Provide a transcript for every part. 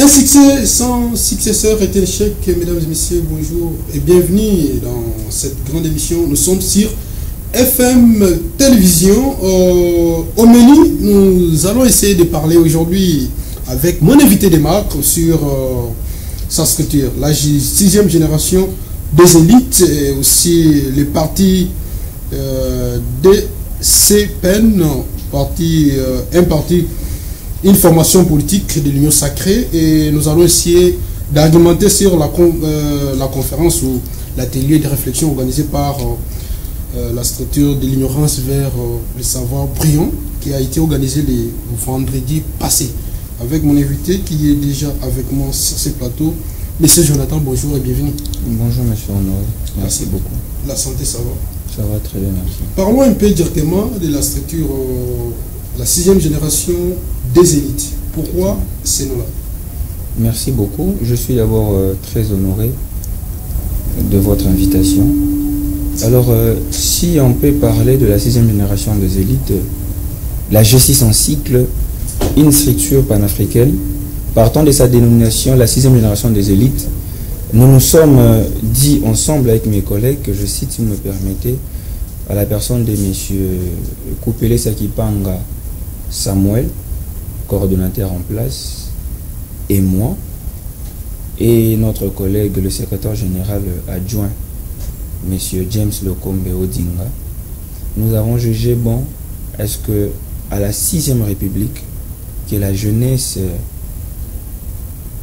succès sans successeur est un échec. Mesdames et messieurs, bonjour et bienvenue dans cette grande émission. Nous sommes sur FM Télévision. Au menu, nous allons essayer de parler aujourd'hui avec mon invité de marque sur sa structure, la sixième génération des élites et aussi les partis DCPEN, un parti, une formation politique de l'Union sacrée, et nous allons essayer d'argumenter sur la conférence ou l'atelier de réflexion organisé par la structure de l'ignorance vers le savoir brillant qui a été organisé le vendredi passé avec mon invité qui est déjà avec moi sur ce plateau. Monsieur Jonathan, bonjour et bienvenue. Bonjour Monsieur Honoré, merci beaucoup. La santé, ça va? Ça va très bien, merci. Parlons un peu directement de la structure, la sixième génération des élites. Pourquoi ces noms-là? Merci beaucoup. Je suis d'abord très honoré de votre invitation. Alors, si on peut parler de la sixième génération des élites, la G6 en cycle, une structure panafricaine, partant de sa dénomination, la sixième génération des élites, nous nous sommes dit ensemble avec mes collègues, que je cite si vous me permettez, à la personne de M. Kupele Sakipanga Samuel, coordonnateur en place, et moi, et notre collègue, le secrétaire général adjoint, M. James Lokombe Odinga, nous avons jugé bon, est-ce que à la 6e République, que la jeunesse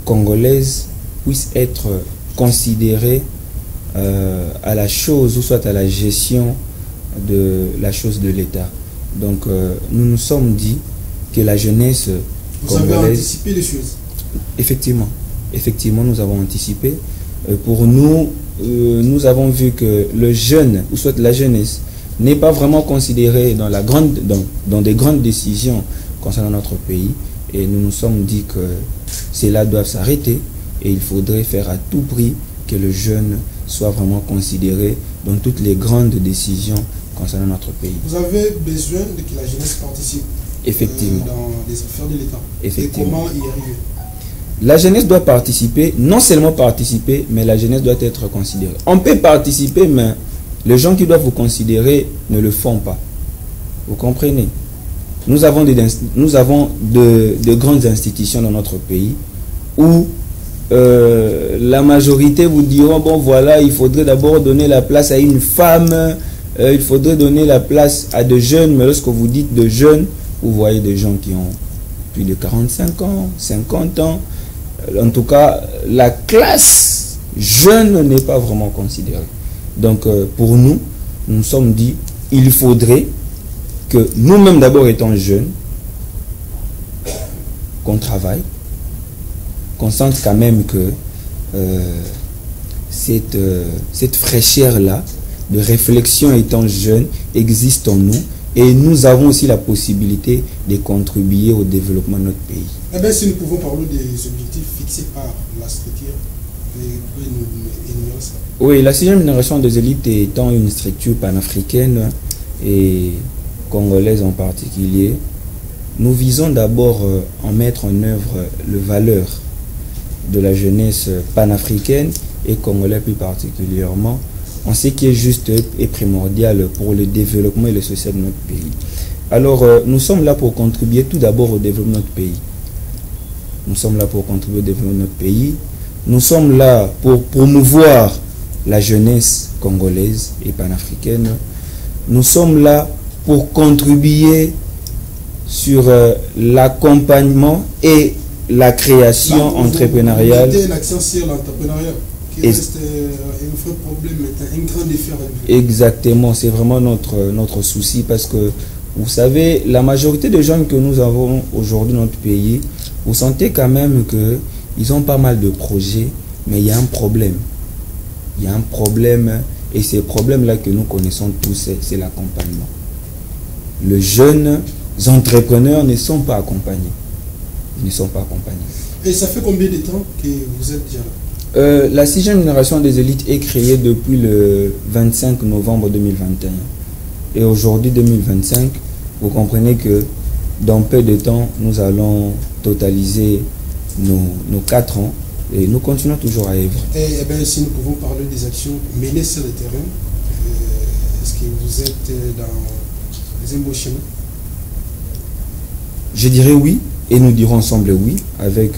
congolaise puisse être considérée à la chose, ou soit à la gestion de la chose de l'État. Donc nous nous sommes dit que la jeunesse congolaise... Vous avez anticipé les choses? Effectivement, nous avons anticipé. Pour nous, nous avons vu que le jeune, ou soit la jeunesse, n'est pas vraiment considérée dans des grandes décisions concernant notre pays. Et nous nous sommes dit que cela doit s'arrêter et il faudrait faire à tout prix que le jeune soit vraiment considéré dans toutes les grandes décisions concernant notre pays. Vous avez besoin de que la jeunesse participe effectivement dans les affaires de l'État. Effectivement. Et comment y arriver? La jeunesse doit participer, non seulement participer, mais la jeunesse doit être considérée. On peut participer, mais les gens qui doivent vous considérer ne le font pas. Vous comprenez? Nous avons de grandes institutions dans notre pays où la majorité vous diront, bon voilà, il faudrait d'abord donner la place à une femme, il faudrait donner la place à des jeunes, mais lorsque vous dites de jeunes, vous voyez des gens qui ont plus de 45 ans, 50 ans. En tout cas, la classe jeune n'est pas vraiment considérée. Donc pour nous, nous nous sommes dit, il faudrait que nous-mêmes d'abord étant jeunes, qu'on travaille, qu'on sente quand même que cette fraîcheur-là de réflexion étant jeune existe en nous, et nous avons aussi la possibilité de contribuer au développement de notre pays. Eh bien, si nous pouvons parler des objectifs fixés par la structure, nous ça. Oui, la sixième génération des élites étant une structure panafricaine et congolaise en particulier, nous visons d'abord à mettre en œuvre les valeurs de la jeunesse panafricaine et congolaise plus particulièrement, en ce qui est juste et primordial pour le développement et le social de notre pays. Alors, nous sommes là pour contribuer tout d'abord au développement de notre pays. Nous sommes là pour contribuer au développement de notre pays. Nous sommes là pour promouvoir la jeunesse congolaise et panafricaine. Nous sommes là pour contribuer sur l'accompagnement et la création entrepreneuriale. Vous mettez l'accent sur l'entrepreneuriat, qui reste un vrai problème, un grand défi à relever. Exactement, c'est vraiment notre souci, parce que vous savez, la majorité des jeunes que nous avons aujourd'hui dans notre pays, vous sentez quand même qu'ils ont pas mal de projets, mais il y a un problème. Il y a un problème, et ces problèmes-là que nous connaissons tous, c'est l'accompagnement. Les jeunes entrepreneurs ne sont pas accompagnés. Ils ne sont pas accompagnés. Et ça fait combien de temps que vous êtes déjà là? La sixième génération des élites est créée depuis le 25 novembre 2021. Et aujourd'hui, 2025, vous comprenez que dans peu de temps, nous allons totaliser nos 4 ans et nous continuons toujours à œuvrer. Et bien, si nous pouvons parler des actions menées sur le terrain, est-ce que vous êtes dans les embauchements? Je dirais oui, et nous dirons ensemble oui, avec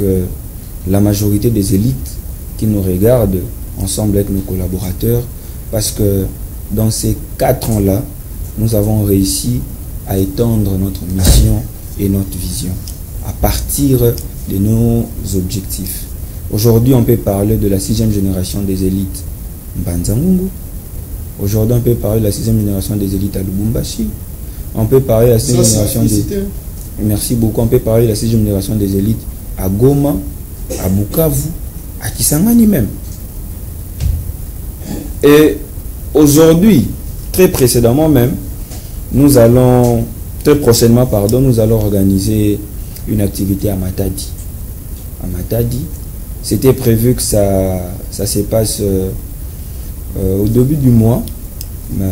la majorité des élites qui nous regardent, ensemble avec nos collaborateurs, parce que dans ces 4 ans-là, nous avons réussi à étendre notre mission et notre vision à partir de nos objectifs. Aujourd'hui, on peut parler de la 6e génération des élites Mbanza-Ngungu. Aujourd'hui, on peut parler de la 6e génération des élites à Lubumbashi. On peut parler de la 6e génération des... Merci beaucoup. On peut parler de la 6e génération des élites à Goma, à Bukavu, à Kisangani même. Et aujourd'hui, très précédemment même, très prochainement, pardon, nous allons organiser une activité à Matadi. À Matadi, c'était prévu que ça se passe au début du mois, mais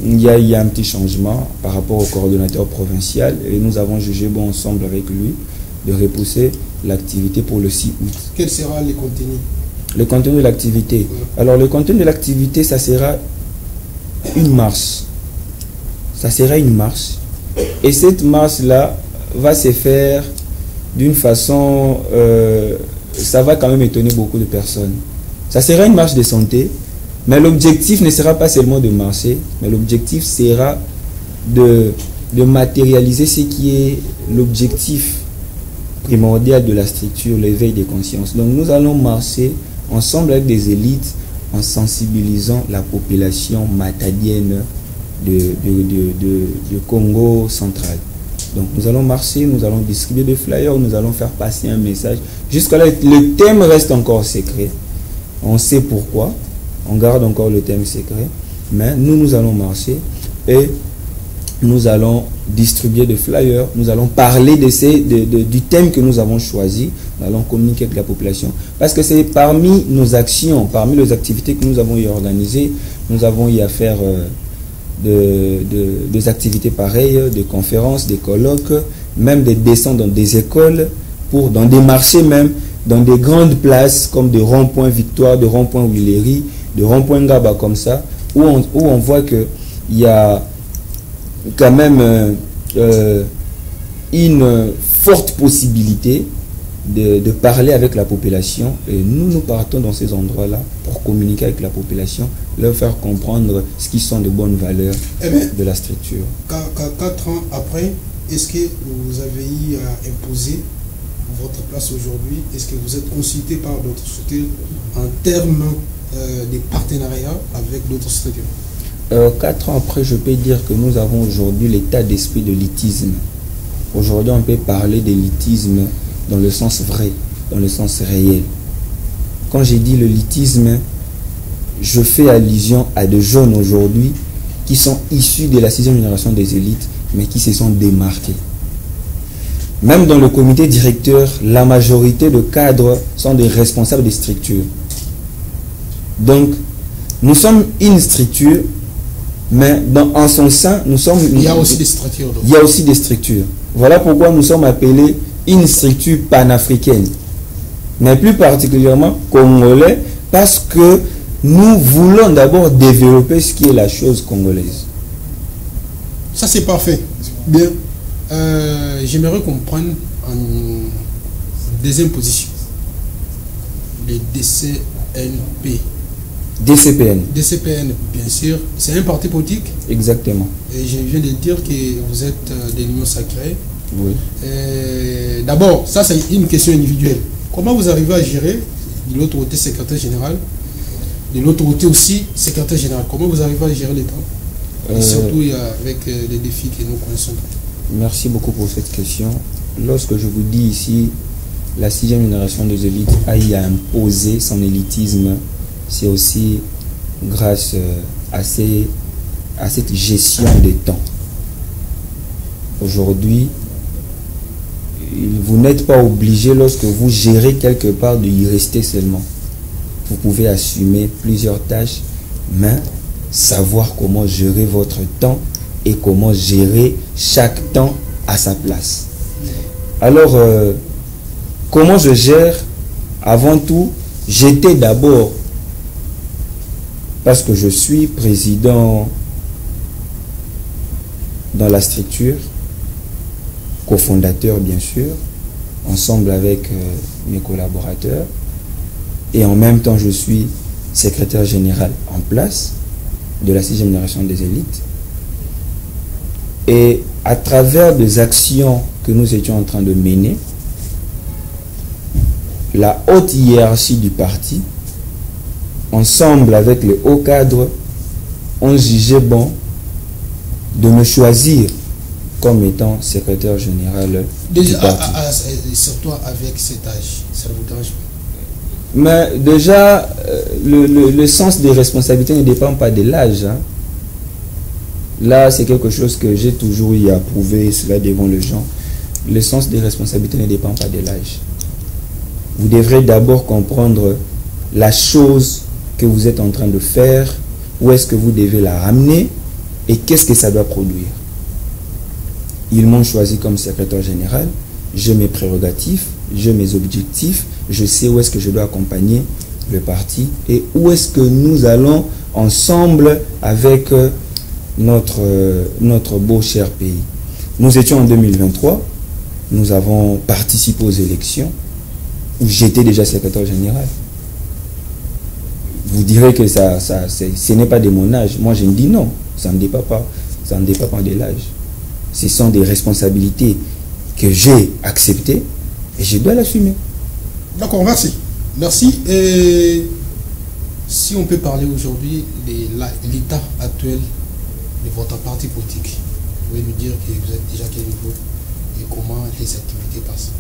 il y a un petit changement par rapport au coordonnateur provincial et nous avons jugé bon ensemble avec lui de repousser l'activité pour le 6 août. Quel sera le contenu? Le contenu de l'activité. Alors le contenu de l'activité, ça sera une marche. Ça sera une marche. Et cette marche-là va se faire d'une façon... ça va quand même étonner beaucoup de personnes. Ça sera une marche de santé, mais l'objectif ne sera pas seulement de marcher, mais l'objectif sera de matérialiser ce qui est l'objectif primordial de la structure, l'éveil des consciences. Donc nous allons marcher ensemble avec des élites en sensibilisant la population matadienne de Congo central. Donc nous allons marcher, nous allons distribuer des flyers, nous allons faire passer un message. Jusqu'à là, le thème reste encore secret. On sait pourquoi, on garde encore le thème secret, mais nous allons marcher et nous allons distribuer des flyers, nous allons parler du thème que nous avons choisi, nous allons communiquer avec la population. Parce que c'est parmi nos actions, parmi les activités que nous avons eu à organiser, nous avons eu à faire des activités pareilles, des conférences, des colloques, même des descentes dans des écoles, dans des marchés même, dans des grandes places comme des ronds-points Victoire, des ronds-points Willery, des ronds-points Ngaba comme ça, où on voit qu'il y a quand même une forte possibilité de parler avec la population, et nous partons dans ces endroits-là pour communiquer avec la population, leur faire comprendre ce qui sont de bonnes valeurs de la structure. 4 ans après, est-ce que vous avez eu à imposer votre place aujourd'hui? Est-ce que vous êtes consulté par d'autres structures en termes de partenariats avec d'autres structures? 4 ans après, je peux dire que nous avons aujourd'hui l'état d'esprit de l'élitisme. Aujourd'hui, on peut parler de l'élitisme dans le sens vrai, dans le sens réel. Quand j'ai dit le l'élitisme, je fais allusion à des jeunes aujourd'hui qui sont issus de la 6e génération des élites, mais qui se sont démarqués. Même dans le comité directeur, la majorité de cadres sont des responsables des structures. Donc, nous sommes une structure, mais en son sein, nous sommes... Il y a aussi des structures. Donc. Il y a aussi des structures. Voilà pourquoi nous sommes appelés une structure panafricaine, mais plus particulièrement congolais, parce que nous voulons d'abord développer ce qui est la chose congolaise. Ça c'est parfait. Bien. J'aimerais qu'on prenne en deuxième position les DCNP. DCPN. DCPN, bien sûr. C'est un parti politique. Exactement. Et je viens de dire que vous êtes de l'Union sacrée. Oui. D'abord, ça c'est une question individuelle. Comment vous arrivez à gérer de l'autre côté secrétaire général, de l'autre côté aussi secrétaire général? Comment vous arrivez à gérer les temps? Et surtout avec les défis que nous connaissons. Merci beaucoup pour cette question. Lorsque je vous dis ici, la 6e génération des élites a eu à imposer son élitisme, c'est aussi grâce à cette gestion des temps. Aujourd'hui, vous n'êtes pas obligé, lorsque vous gérez quelque part, de y rester seulement. Vous pouvez assumer plusieurs tâches, mais savoir comment gérer votre temps et comment gérer chaque temps à sa place. Alors, comment je gère, avant tout, j'étais d'abord, parce que je suis président dans la structure, cofondateur bien sûr, ensemble avec mes collaborateurs, et en même temps je suis secrétaire général en place de la 6e génération des élites. Et à travers des actions que nous étions en train de mener, la haute hiérarchie du parti, ensemble avec les hauts cadres, ont jugé bon de me choisir comme étant secrétaire général du parti. Surtout avec cet âge, ça vous dérange pas? Mais déjà, le sens des responsabilités ne dépend pas de l'âge. Hein. Là, c'est quelque chose que j'ai toujours eu à prouver cela devant les gens. Le sens des responsabilités ne dépend pas de l'âge. Vous devrez d'abord comprendre la chose que vous êtes en train de faire, où est-ce que vous devez la ramener et qu'est-ce que ça doit produire. Ils m'ont choisi comme secrétaire général, j'ai mes prérogatives, j'ai mes objectifs, je sais où est-ce que je dois accompagner le parti et où est-ce que nous allons ensemble avec notre beau cher pays. Nous étions en 2023, nous avons participé aux élections où j'étais déjà secrétaire général. Vous direz que ce n'est pas de mon âge. Moi, je me dis non, ça ne dépend pas de l'âge. Ce sont des responsabilités que j'ai acceptées et je dois l'assumer. D'accord, merci. Merci. Et si on peut parler aujourd'hui de l'état actuel de votre parti politique, vous pouvez nous dire que vous êtes déjà à quel niveau et comment les activités passent?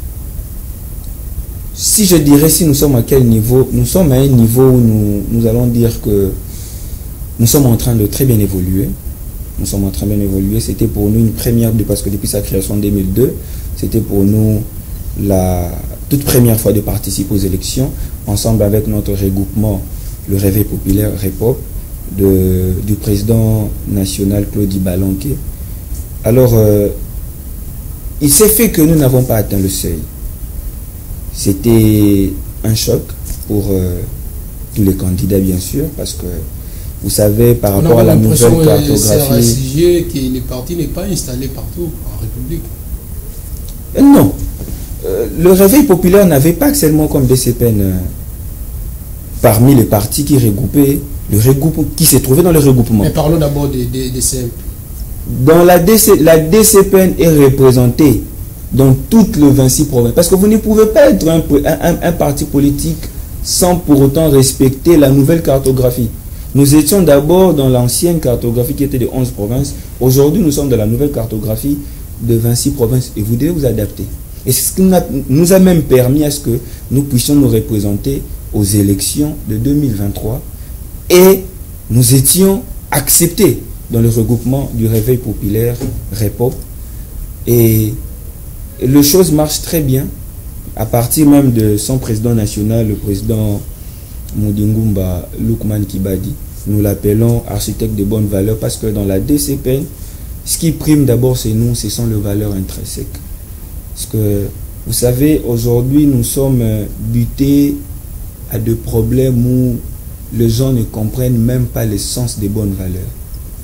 Si je dirais si nous sommes à quel niveau, nous sommes à un niveau où nous allons dire que nous sommes en train de très bien évoluer. Nous sommes en train de bien évoluer. C'était pour nous une première, parce que depuis sa création en 2002, c'était pour nous la toute première fois de participer aux élections, ensemble avec notre regroupement, le Réveil populaire REPOP, du président national Claudie Balanquet. Alors, il s'est fait que nous n'avons pas atteint le seuil. C'était un choc pour tous les candidats, bien sûr, parce que vous savez, par rapport à la nouvelle cartographie, que le parti n'est pas installé partout en République. Non. Le Réveil populaire n'avait pas seulement comme DCPN parmi les partis qui regroupaient, qui se trouvaient dans le regroupement. Mais parlons d'abord des DCP. Dans la DCPN est représentée dans toutes les 26 provinces. Parce que vous ne pouvez pas être un parti politique sans pour autant respecter la nouvelle cartographie. Nous étions d'abord dans l'ancienne cartographie qui était de 11 provinces. Aujourd'hui, nous sommes dans la nouvelle cartographie de 26 provinces et vous devez vous adapter. Et c'est ce qui nous a même permis à ce que nous puissions nous représenter aux élections de 2023 et nous étions acceptés dans le regroupement du Réveil populaire REPOP et les choses marchent très bien à partir même de son président national, le président Moudingumba Lukman Kibadi. Nous l'appelons architecte de bonnes valeurs parce que dans la DCPN, ce qui prime d'abord c'est nous, ce sont les valeurs intrinsèques. Parce que vous savez, aujourd'hui nous sommes butés à des problèmes où les gens ne comprennent même pas le sens des bonnes valeurs.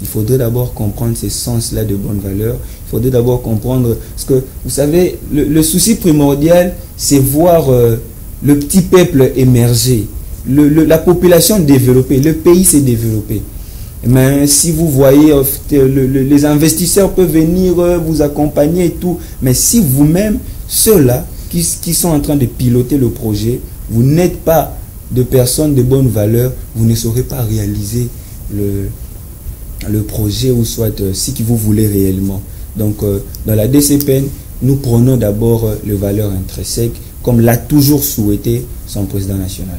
Il faudrait d'abord comprendre ce sens-là de bonnes valeurs. Il faudrait d'abord comprendre... Parce que, vous savez, le souci primordial, c'est voir le petit peuple émerger, la population développée, le pays s'est développé. Mais si vous voyez, les investisseurs peuvent venir vous accompagner et tout. Mais si vous-même, ceux-là qui sont en train de piloter le projet, vous n'êtes pas de personnes de bonnes valeurs, vous ne saurez pas réaliser le projet ou soit ce que vous voulez réellement. Donc, dans la DCPN, nous prenons d'abord les valeurs intrinsèques, comme l'a toujours souhaité son président national.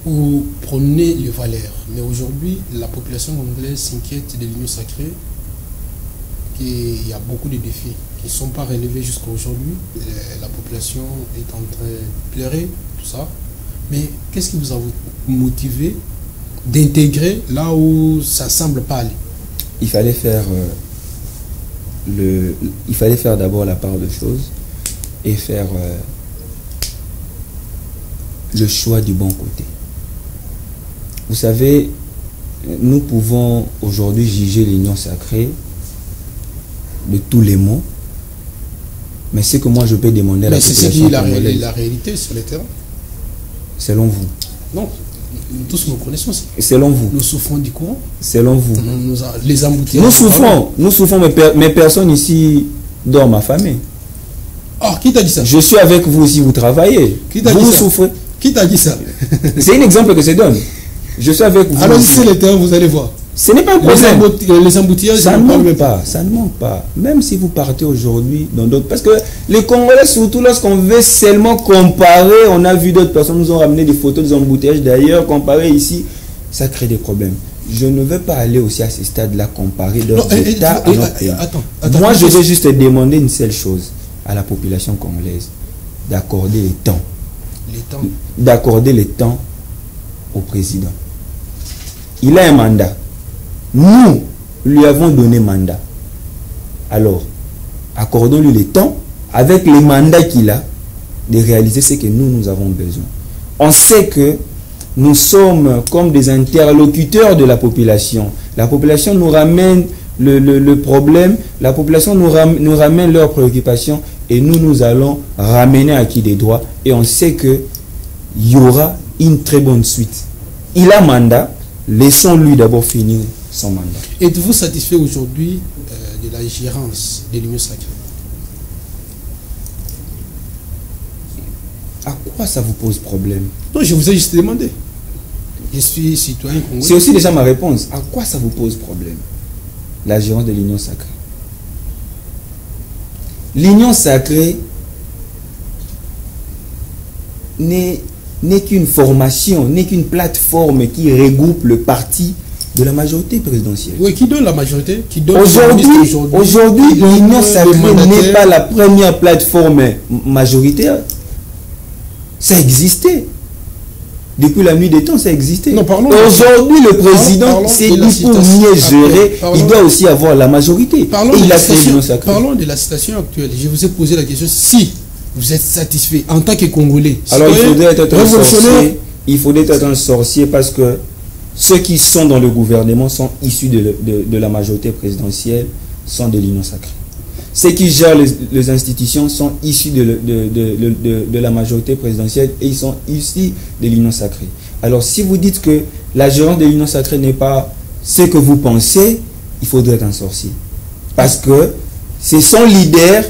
Vous prenez les valeurs, mais aujourd'hui, la population congolaise s'inquiète de l'union sacrée, qu'il y a beaucoup de défis qui ne sont pas relevés jusqu'à aujourd'hui. La population est en train de pleurer, tout ça. Mais qu'est-ce qui vous a motivé d'intégrer là où ça ne semble pas aller? Il fallait faire d'abord la part de choses et faire le choix du bon côté. Vous savez, nous pouvons aujourd'hui juger l'union sacrée de tous les mots, mais ce que moi je peux demander à la population congolaise, c'est la réalité sur le terrain. Selon vous? Non, nous tous nous connaissons. Selon vous? Nous souffrons du courant. Selon vous? Les embouteillages. Nous souffrons, mais personne ici dorment affamé. Ah, qui t'a dit ça? Je suis avec vous si vous travaillez. Vous souffrez. Qui t'a dit ça? C'est un exemple que je donne. Je suis avec vous. Alors ici, le terrain, vous allez voir. Ce n'est pas un problème. Les embouteillages, ça ne manque pas. Ça ne manque pas. Même si vous partez aujourd'hui dans d'autres... Parce que les Congolais, surtout lorsqu'on veut seulement comparer, on a vu d'autres personnes nous ont ramené des photos des embouteillages d'ailleurs, comparer ici, ça crée des problèmes. Je ne veux pas aller aussi à ce stade-là comparer d'autres États à notre pays. Moi, je vais juste demander une seule chose à la population congolaise, d'accorder les temps. D'accorder les temps au président. Il a un mandat. Nous lui avons donné mandat. Alors, accordons-lui le temps, avec les mandats qu'il a, de réaliser ce que nous avons besoin. On sait que nous sommes comme des interlocuteurs de la population. La population nous ramène le problème, la population nous ramène leurs préoccupations et nous allons ramener à qui des droits. Et on sait qu'il y aura une très bonne suite. Il a mandat, laissons-lui d'abord finir son mandat. Êtes-vous satisfait aujourd'hui de la gérance de l'Union sacrée? À quoi ça vous pose problème? Non, je vous ai juste demandé. Je suis citoyen congolais. C'est aussi déjà ma réponse. À quoi ça vous pose problème? La gérance de l'Union sacrée. L'Union sacrée n'est qu'une formation, n'est qu'une plateforme qui regroupe le parti de la majorité présidentielle. Oui, qui donne la majorité? Aujourd'hui, l'Union sacrée n'est pas la première plateforme majoritaire. Ça existait. Depuis la nuit des temps, ça existait. Aujourd'hui, le président s'est dit pour mieux gérer, il doit aussi avoir la majorité. Et il a fait l'Union sacrée. Parlons de la situation actuelle. Je vous ai posé la question si vous êtes satisfait en tant que Congolais. Alors il faudrait être un sorcier. Il faudrait être un sorcier parce que ceux qui sont dans le gouvernement sont issus de la majorité présidentielle, sont de l'Union sacrée. Ceux qui gèrent les institutions sont issus de la majorité présidentielle et ils sont issus de l'Union sacrée. Alors si vous dites que la gérance de l'Union sacrée n'est pas ce que vous pensez, il faudrait être un sorcier. Parce que c'est son leader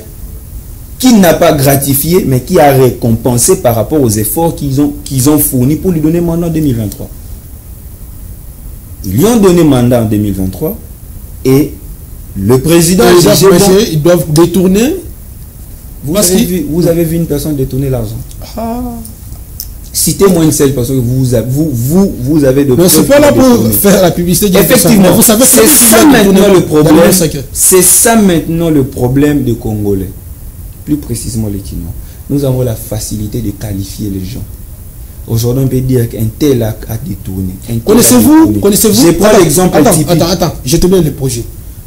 qui n'a pas gratifié, mais qui a récompensé par rapport aux efforts qu'ils ont fournis pour lui donner mandat en 2023. Ils lui ont donné mandat en 2023 et le président ils doivent détourner. Vous avez vu une personne détourner l'argent? Citez-moi une seule personne que vous avez de... Mais c'est pas là pour faire la publicité. Effectivement, vous savez, c'est ça maintenant le problème. C'est ça maintenant le problème des Congolais. Plus précisément les Kinois. Nous avons la facilité de qualifier les gens. Aujourd'hui, on peut dire qu'un tel a détourné. Connaissez-vous Je prends l'exemple typique. Attends, je te donne le projet.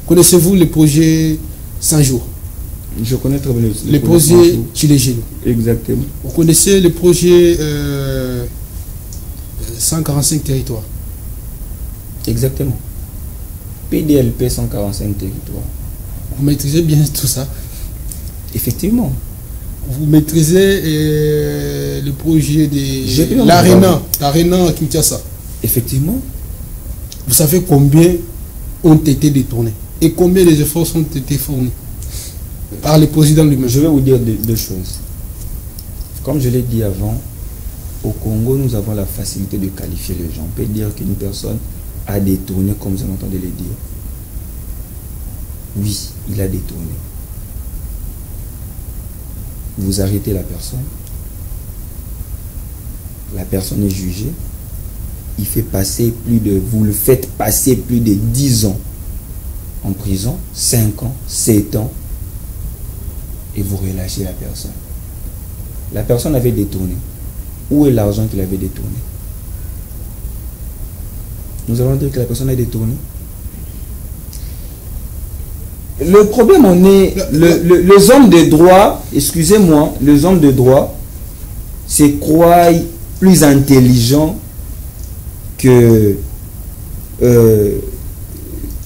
Connaissez-vous le projet 100 jours? Je connais très bien le projet Chilégélo. Exactement. Vous connaissez le projet 145 territoires? Exactement. PDLP 145 territoires. Vous maîtrisez bien tout ça? Effectivement. Vous maîtrisez le projet de l'Arena à Kinshasa? Effectivement. Vous savez combien ont été détournés et combien les efforts ont été fournis par le président lui-même? Je vais vous dire deux choses. Comme je l'ai dit avant, au Congo, nous avons la facilité de qualifier les gens. On peut dire qu'une personne a détourné, comme vous entendez le dire. Oui, il a détourné. Vous arrêtez la personne est jugée, vous le faites passer plus de 10 ans en prison, 5 ans, 7 ans, et vous relâchez la personne. La personne avait détourné. Où est l'argent qu'il avait détourné? Nous allons dire que la personne a détourné. Le problème, les hommes de droit, excusez-moi, les hommes de droit se croient plus intelligents que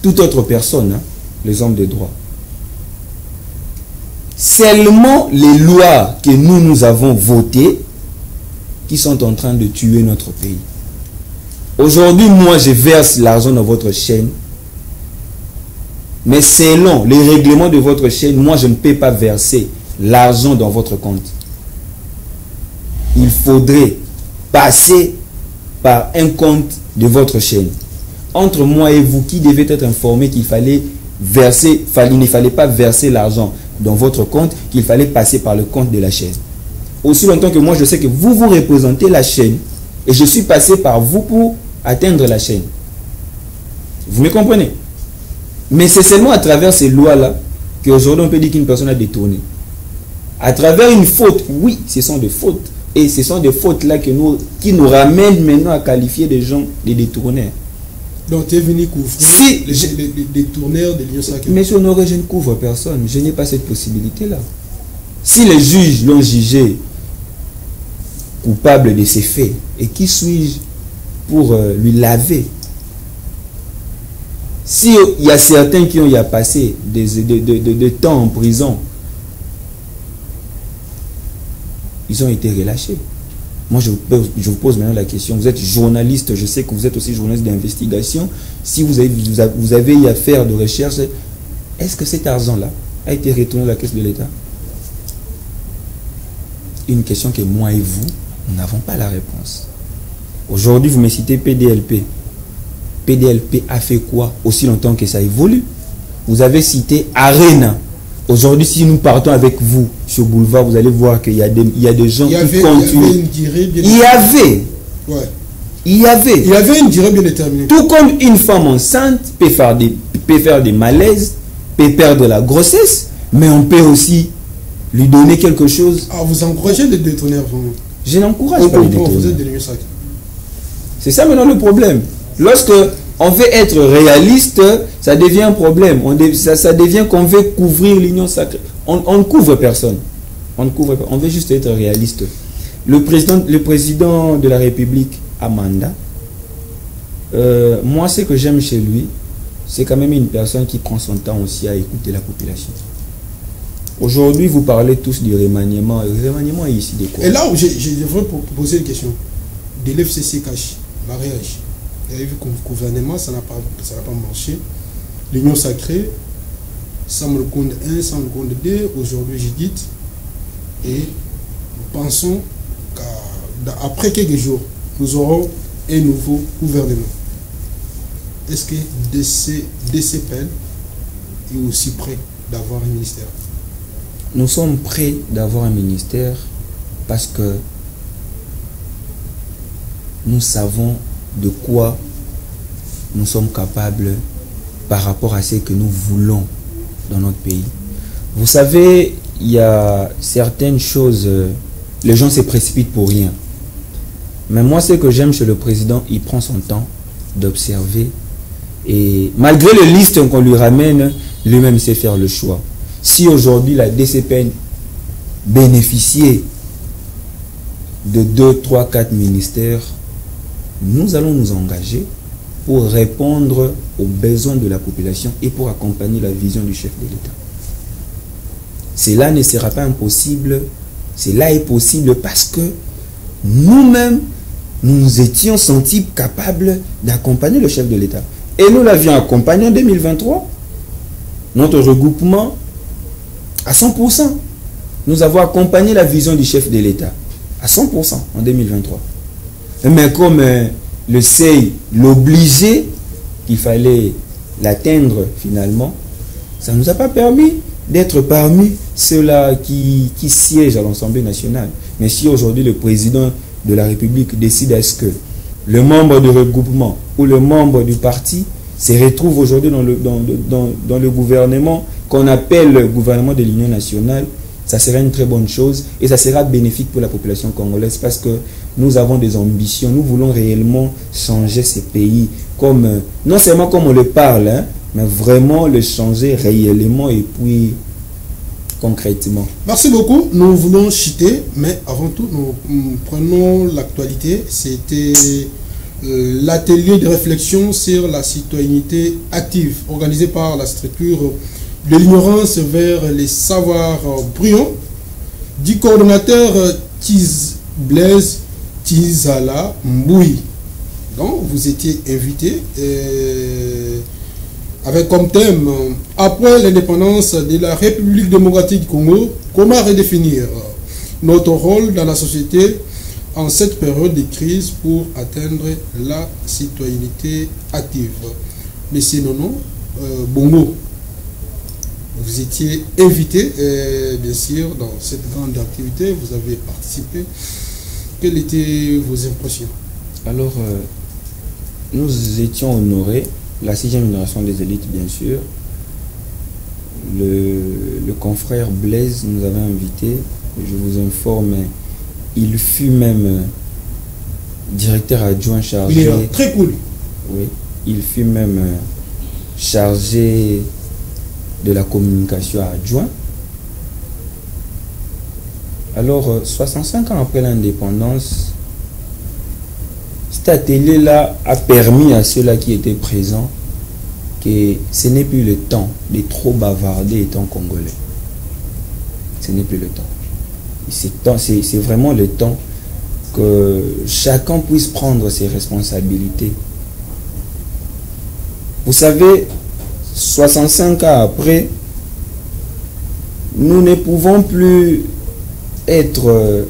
toute autre personne, hein, les hommes de droit. Seulement les lois que nous avons votées qui sont en train de tuer notre pays. Aujourd'hui, moi, je verse l'argent dans votre chaîne, mais selon les règlements de votre chaîne, moi, je ne peux pas verser l'argent dans votre compte. Il faudrait passer par un compte de votre chaîne. Entre moi et vous, qui devait être informé qu'il fallait verser, il ne fallait pas verser l'argent dans votre compte, qu'il fallait passer par le compte de la chaîne. Aussi longtemps que moi, je sais que vous représentez la chaîne et je suis passé par vous pour atteindre la chaîne. Vous me comprenez? Mais c'est seulement à travers ces lois-là qu'aujourd'hui on peut dire qu'une personne a détourné. À travers une faute, oui, ce sont des fautes. Et ce sont des fautes-là qui nous ramènent maintenant à qualifier des gens de détourneurs. Donc tu es venu couvrir les détourneurs de l'Union sacrée. Monsieur Honoré, je ne couvre personne. Je n'ai pas cette possibilité-là. Si les juges l'ont jugé coupable de ces faits, et qui suis-je pour lui laver? S'il y a certains qui ont y a passé des temps en prison, ils ont été relâchés. Moi, je vous pose maintenant la question. Vous êtes journaliste, je sais que vous êtes aussi journaliste d'investigation. Si vous avez eu à faire de recherche, est-ce que cet argent-là a été retourné à la caisse de l'État? Une question que moi et vous, nous n'avons pas la réponse. Aujourd'hui, vous me citez PDLP. PDLP a fait quoi aussi longtemps que ça évolue? Vous avez cité Arena. Aujourd'hui, si nous partons avec vous sur Boulevard, vous allez voir qu'il y a des gens qui continuent. Il y avait une durée bien déterminée. Tout comme une femme enceinte peut faire des malaises, peut perdre la grossesse, mais on peut aussi lui donner quelque chose. Ah, vous encouragez les détourneurs, vraiment? Je n'encourage pas les détourneurs. Vous êtes de l'Union sacrée. C'est ça maintenant le problème. Lorsque on veut être réaliste, ça devient un problème. Ça devient qu'on veut couvrir l'Union sacrée. On ne couvre personne. On veut juste être réaliste. Le président de la République a mandat. Moi, ce que j'aime chez lui, c'est quand même une personne qui prend son temps aussi à écouter la population. Aujourd'hui, vous parlez tous du remaniement. Le remaniement est ici de quoi? Et là où je devrais poser une question. De l'FCC cache, mariage. Vous avez vu qu'au gouvernement, ça n'a pas marché. L'Union sacrée, Sam le compte 1, Sam le compte 2, aujourd'hui Judith. Et nous pensons qu'après quelques jours, nous aurons un nouveau gouvernement. Est-ce que DCPN est aussi prêt d'avoir un ministère? Nous sommes prêts d'avoir un ministère parce que nous savons de quoi nous sommes capables par rapport à ce que nous voulons dans notre pays. Vous savez, il y a certaines choses, les gens se précipitent pour rien. Mais moi, ce que j'aime chez le président, il prend son temps d'observer. Et malgré les listes qu'on lui ramène, lui-même sait faire le choix. Si aujourd'hui la DCPN bénéficiait de 2, 3, 4 ministères, nous allons nous engager pour répondre aux besoins de la population et pour accompagner la vision du chef de l'État. Cela ne sera pas impossible, cela est possible parce que nous-mêmes, nous nous étions sentis capables d'accompagner le chef de l'État. Et nous l'avions accompagné en 2023. Notre regroupement, à 100%. Nous avons accompagné la vision du chef de l'État, à 100% en 2023. Mais comme le seuil l'obligeait, qu'il fallait l'atteindre finalement, ça ne nous a pas permis d'être parmi ceux-là qui siègent à l'Assemblée nationale. Mais si aujourd'hui le président de la République décide à ce que le membre du regroupement ou le membre du parti se retrouve aujourd'hui dans le gouvernement qu'on appelle le gouvernement de l'Union nationale, ça sera une très bonne chose et ça sera bénéfique pour la population congolaise parce que nous avons des ambitions, nous voulons réellement changer ces pays, comme, non seulement comme on le parle, hein, mais vraiment le changer réellement et puis concrètement. Merci beaucoup. Nous voulons chuter, mais avant tout, nous prenons l'actualité. C'était l'atelier de réflexion sur la citoyenneté active, organisé par la structure de l'ignorance vers les savoirs brillants, du coordonnateur Blaise Tizala Mboui. Donc, vous étiez invité avec comme thème, après l'indépendance de la République démocratique du Congo, comment redéfinir notre rôle dans la société en cette période de crise pour atteindre la citoyenneté active. Monsieur Nono Bongo, vous étiez invité, bien sûr, dans cette grande activité, vous avez participé. Quelles étaient vos impressions? Alors, nous étions honorés, la 6e génération des élites, bien sûr. Le confrère Blaise nous avait invités, je vous informe, il fut même directeur adjoint chargé. Il est très cool. Oui, il fut même chargé de la communication adjoint. Alors, 65 ans après l'indépendance, cet atelier-là a permis à ceux-là qui étaient présents que ce n'est plus le temps de trop bavarder étant congolais. Ce n'est plus le temps. C'est vraiment le temps que chacun puisse prendre ses responsabilités. Vous savez, 65 ans après, nous ne pouvons plus être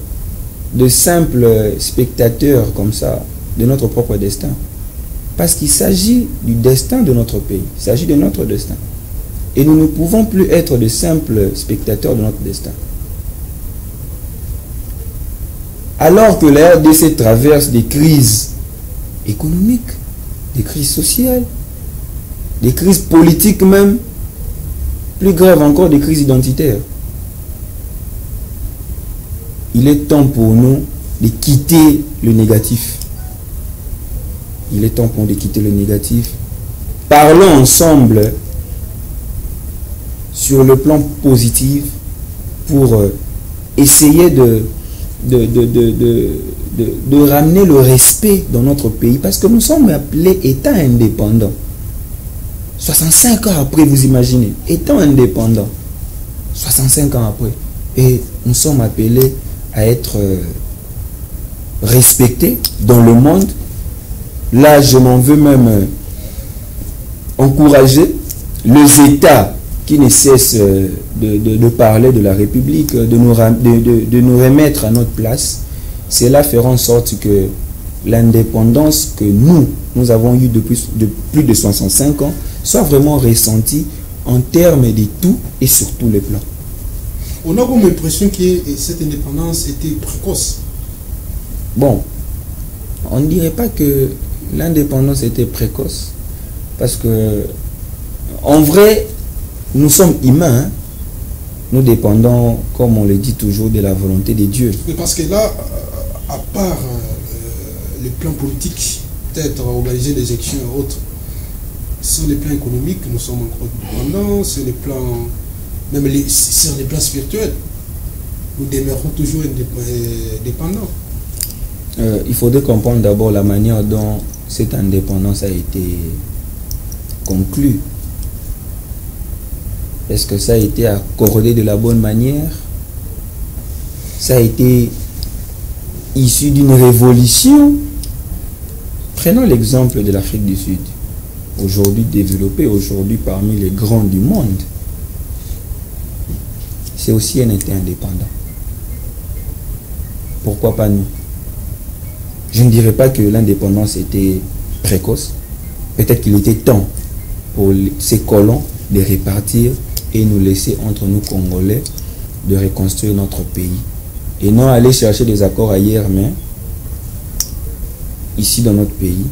de simples spectateurs comme ça de notre propre destin. Parce qu'il s'agit du destin de notre pays. Il s'agit de notre destin. Et nous ne pouvons plus être de simples spectateurs de notre destin. Alors que la RDC traverse des crises économiques, des crises sociales, des crises politiques même, plus grave encore, des crises identitaires. Il est temps pour nous de quitter le négatif. Il est temps pour nous de quitter le négatif. Parlons ensemble sur le plan positif pour essayer de ramener le respect dans notre pays, parce que nous sommes appelés État indépendant. 65 ans après, vous imaginez, étant indépendant, 65 ans après, et nous sommes appelés à être respectés dans le monde. Là, je m'en veux même encourager les États qui ne cessent de parler de la République, de nous remettre à notre place. Cela fera en sorte que l'indépendance que nous avons eue de plus de 65 ans soit vraiment ressentie en termes de tout et sur tous les plans. On a comme l'impression que cette indépendance était précoce. Bon, on ne dirait pas que l'indépendance était précoce, parce que en vrai, nous sommes humains, hein? Nous dépendons, comme on le dit toujours, de la volonté de Dieu. Mais parce que là, à part les plans politiques, peut-être organiser des élections et autres, sur les plans économiques, nous sommes encore dépendants, sur les plans, même sur les plans spirituels, nous demeurons toujours dépendants. Il faudrait comprendre d'abord la manière dont cette indépendance a été conclue. Est-ce que ça a été accordé de la bonne manière? Ça a été issu d'une révolution? Prenons l'exemple de l'Afrique du Sud, aujourd'hui développée, aujourd'hui parmi les grands du monde. C'est aussi un État indépendant. Pourquoi pas nous? Je ne dirais pas que l'indépendance était précoce. Peut-être qu'il était temps pour ces colons de répartir et nous laisser entre nous Congolais de reconstruire notre pays. Et non aller chercher des accords ailleurs, mais ici dans notre pays,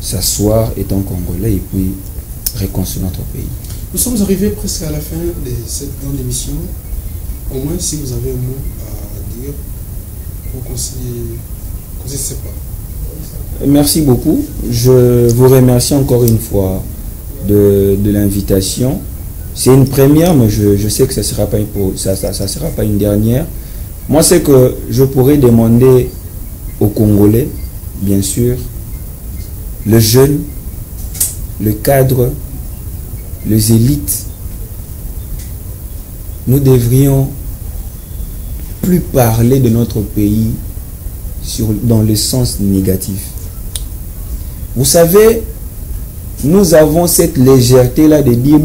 s'asseoir étant Congolais et puis reconstruire notre pays. Nous sommes arrivés presque à la fin de cette grande émission. Au moins, si vous avez un mot à dire pour conseiller. Merci beaucoup. Je vous remercie encore une fois de l'invitation. C'est une première, mais je sais que ça ne sera pas sera pas une dernière. Moi, c'est que je pourrais demander aux Congolais, bien sûr, le jeune, le cadre, les élites, nous devrions plus parler de notre pays dans le sens négatif. Vous savez, nous avons cette légèreté-là de dire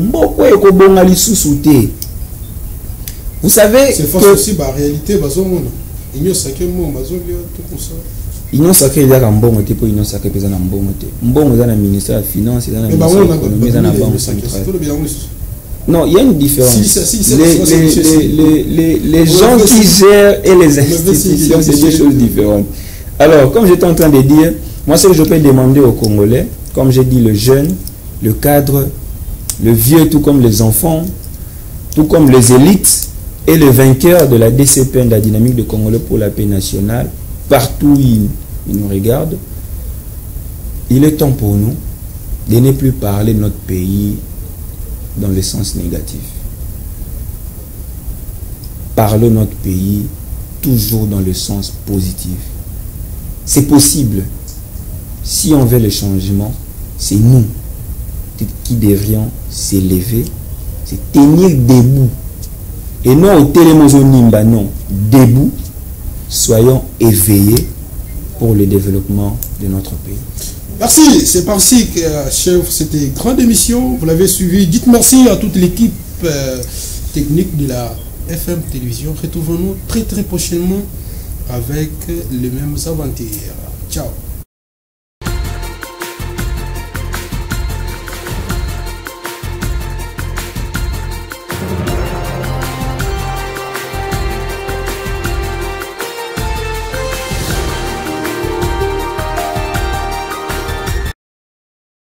vous savez c'est faux aussi, la réalité, Union sacrée, il y a un bon motif pour Union sacrée, il y a un bon motif. Bon, il y a un ministère de la Finance, il y a un ministère de l'économie, il y a un banque centrale. Non, il y a une différence. Les gens qui gèrent et les institutions, c'est deux choses différentes. Alors, comme j'étais en train de dire, moi, ce que je peux demander aux Congolais, comme j'ai dit, le jeune, le cadre, le vieux, tout comme les enfants, tout comme les élites et les vainqueurs de la DCPN, de la dynamique de Congolais pour la paix nationale, partout où ils nous regardent, il est temps pour nous de ne plus parler de notre pays dans le sens négatif. Parlons de notre pays toujours dans le sens positif. C'est possible. Si on veut le changement, c'est nous qui devrions s'élever, c'est tenir debout. Et non au télémozonimba, non, debout, soyons éveillés pour le développement de notre pays. Merci, c'est parti, chef, c'était une grande émission, vous l'avez suivi. Dites merci à toute l'équipe technique de la FM Télévision. Retrouvons-nous très prochainement avec les mêmes aventures. Ciao.